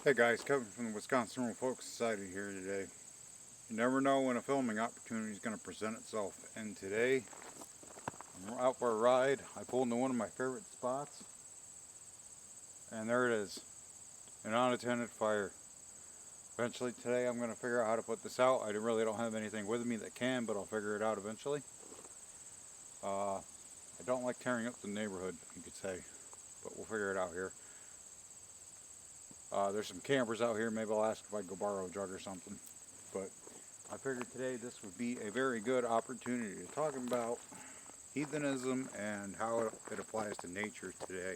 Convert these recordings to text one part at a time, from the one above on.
Hey guys, Kevin from the Wisconsin Rural Folk Society here today. You never know when a filming opportunity is going to present itself, and today I'm out for a ride. I pulled into one of my favorite spots, and there it is, an unattended fire. Eventually today I'm going to figure out how to put this out. I really don't have anything with me that can, but I'll figure it out eventually. I don't like tearing up the neighborhood, you could say, but we'll figure it out here. There's some campers out here. Maybe I'll ask if I can go borrow a jug or something. But I figured today this would be a very good opportunity to talk about heathenism and how it applies to nature today.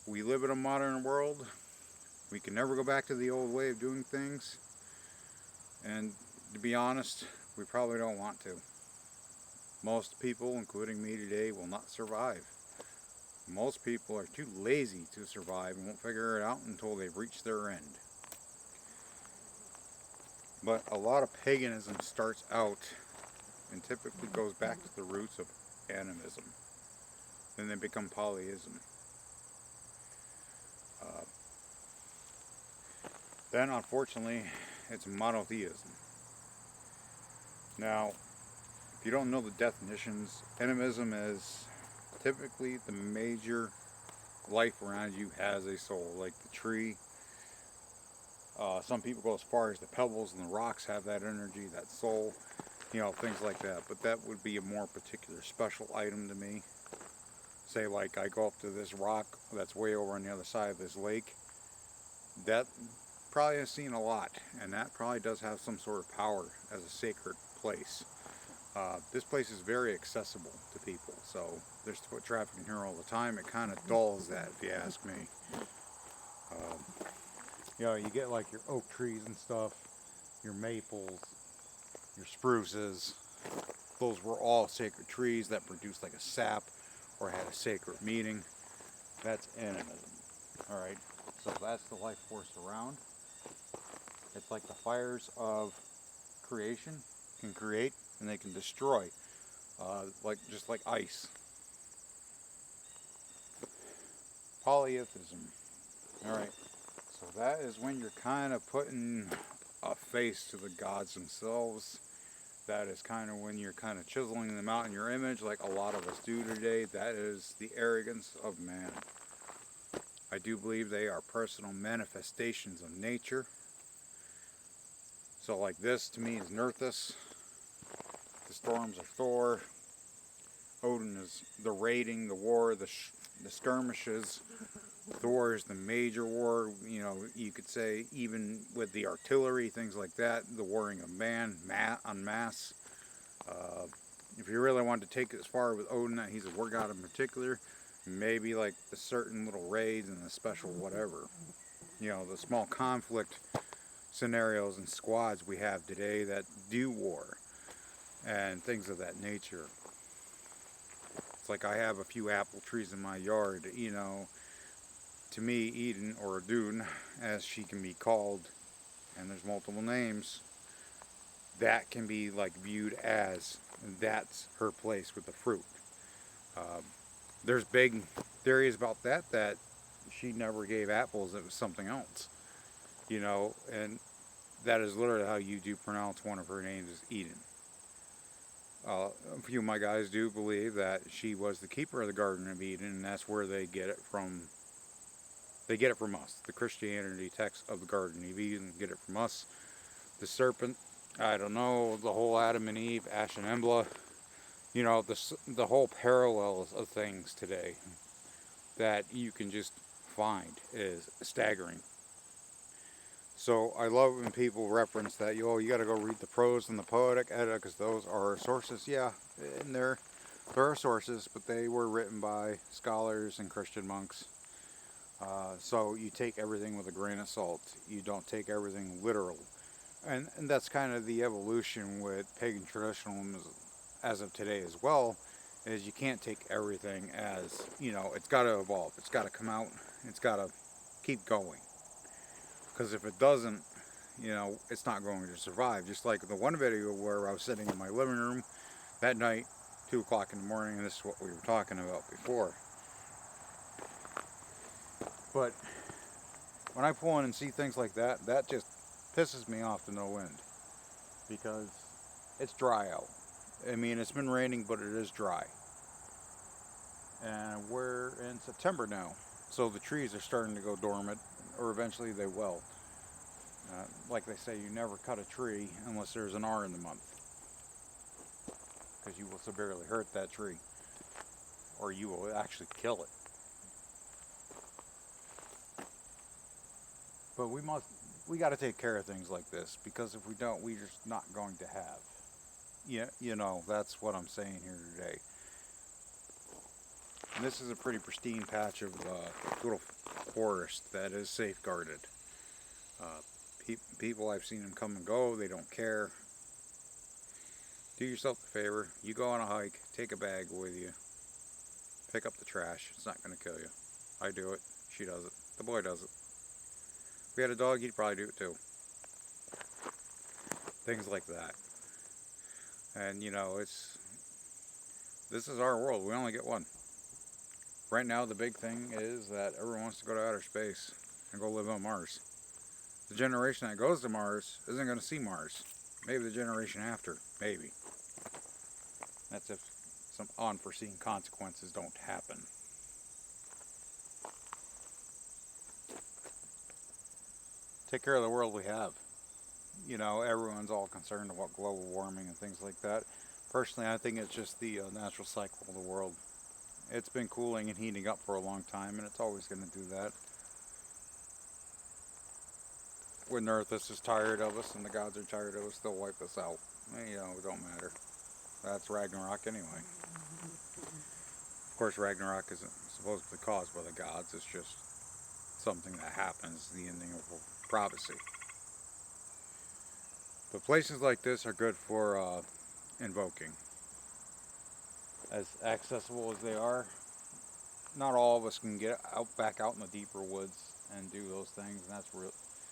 We live in a modern world. We can never go back to the old way of doing things. And to be honest, we probably don't want to. Most people, including me today, will not survive. Most people are too lazy to survive and won't figure it out until they've reached their end. But a lot of paganism starts out and typically goes back to the roots of animism. Then they become polytheism. Then, unfortunately, it's monotheism. Now, if you don't know the definitions, animism is typically the major life around you has a soul, like the tree. Some people go as far as the pebbles and the rocks have that energy, that soul, things like that. But that would be a more particular special item to me. Say, like, I go up to this rock that's way over on the other side of this lake. That probably has seen a lot, and that probably does have some sort of power as a sacred place. This place is very accessible to people, so there's foot traffic in here all the time. It kind of dulls that, if you ask me. You get like your oak trees and stuff, your maples, your spruces. Those were all sacred trees that produced like a sap or had a sacred meaning. That's animism. Alright, so that's the life force around. It's like the fires of creation can create and they can destroy, just like ice. Polytheism. Alright, so that is when you're kind of putting a face to the gods themselves. That is kind of when you're kind of chiseling them out in your image, like a lot of us do today. That is the arrogance of man. I do believe they are personal manifestations of nature. So like this to me is Nerthus. The storms are Thor. Odin is the raiding, the war, the skirmishes. Thor is the major war, you could say, even with the artillery, things like that, the warring of man, en masse. If you really want to take it as far with Odin, he's a war god in particular, maybe like the certain little raids and the special whatever. The small conflict scenarios and squads we have today that do war and things of that nature. It's like I have a few apple trees in my yard, to me, Eden, or Dune, as she can be called, and there's multiple names, that can be like viewed as that's her place with the fruit. There's big theories about that she never gave apples, it was something else, and that is literally how you do pronounce one of her names is Eden. A few of my guys do believe that she was the keeper of the Garden of Eden, and that's where they get it from. They get it from us. The Christianity text of the Garden of Eden get it from us. The serpent, I don't know, the whole Adam and Eve, Ash and Embla, the whole parallels of things today that you can just find is staggering. So I love when people reference that, you got to go read the prose and the poetic edda because those are sources. Yeah, and there are sources, but they were written by scholars and Christian monks. So you take everything with a grain of salt. You don't take everything literal. And that's kind of the evolution with pagan traditionalism as of today as well, is you can't take everything as, it's got to evolve. It's got to come out. It's got to keep going. Because if it doesn't, it's not going to survive. Just like the one video where I was sitting in my living room that night, 2 o'clock in the morning, and this is what we were talking about before. But when I pull in and see things like that, that just pisses me off to no end. Because it's dry out. I mean, it's been raining, but it is dry. And we're in September now. So the trees are starting to go dormant, or eventually they will. Like they say, you never cut a tree unless there's an R in the month. Because you will severely hurt that tree. Or you will actually kill it. But we got to take care of things like this, because if we don't, we're just not going to have. Yeah, you know, that's what I'm saying here today. And this is a pretty pristine patch of little forest that is safeguarded. People, I've seen them come and go, they don't care. Do yourself a favor, you go on a hike, take a bag with you, pick up the trash, it's not going to kill you. I do it, she does it, the boy does it. If we had a dog, he'd probably do it too. Things like that. And you know, this is our world, we only get one. Right now the big thing is that everyone wants to go to outer space and go live on Mars. The generation that goes to Mars isn't going to see Mars. Maybe the generation after, maybe. That's if some unforeseen consequences don't happen. Take care of the world we have. You know, everyone's all concerned about global warming and things like that. Personally, I think it's just the natural cycle of the world. It's been cooling and heating up for a long time, and it's always going to do that. When Earth is just tired of us and the gods are tired of us, they'll wipe us out. You know, it don't matter. That's Ragnarok anyway. Of course, Ragnarok isn't supposedly caused by the gods. It's just something that happens, the ending of a prophecy. But places like this are good for invoking. As accessible as they are, not all of us can get back out in the deeper woods and do those things, and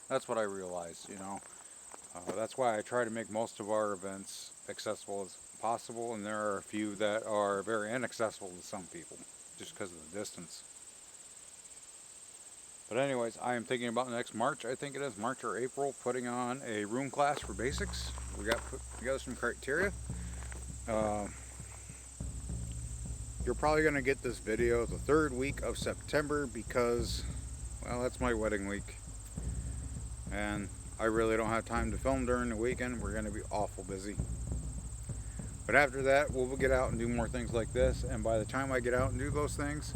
that's what I realized, you know. That's why I try to make most of our events accessible as possible, and there are a few that are very inaccessible to some people, just because of the distance. But anyways, I am thinking about next March, I think it is March or April, putting on a room class for basics. We got put together some criteria. You're probably going to get this video the third week of September because, well, that's my wedding week. And I really don't have time to film during the weekend. We're going to be awful busy. But after that, we'll get out and do more things like this. And by the time I get out and do those things,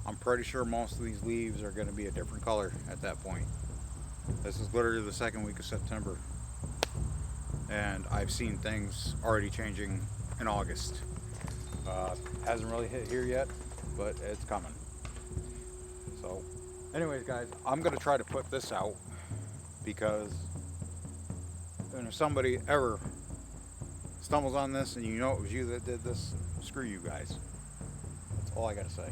I'm pretty sure most of these leaves are going to be a different color at that point. This is literally the second week of September. And I've seen things already changing in August. Hasn't really hit here yet, but it's coming. So, anyways, guys, I'm going to try to put this out because if somebody ever stumbles on this and you know it was you that did this, screw you guys. That's all I got to say.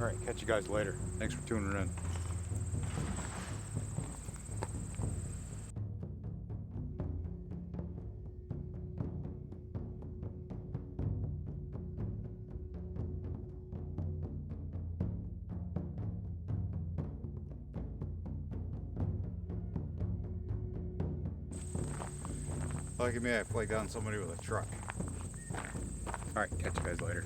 Alright, catch you guys later. Thanks for tuning in. Look at me, I flagged down somebody with a truck. Alright, catch you guys later.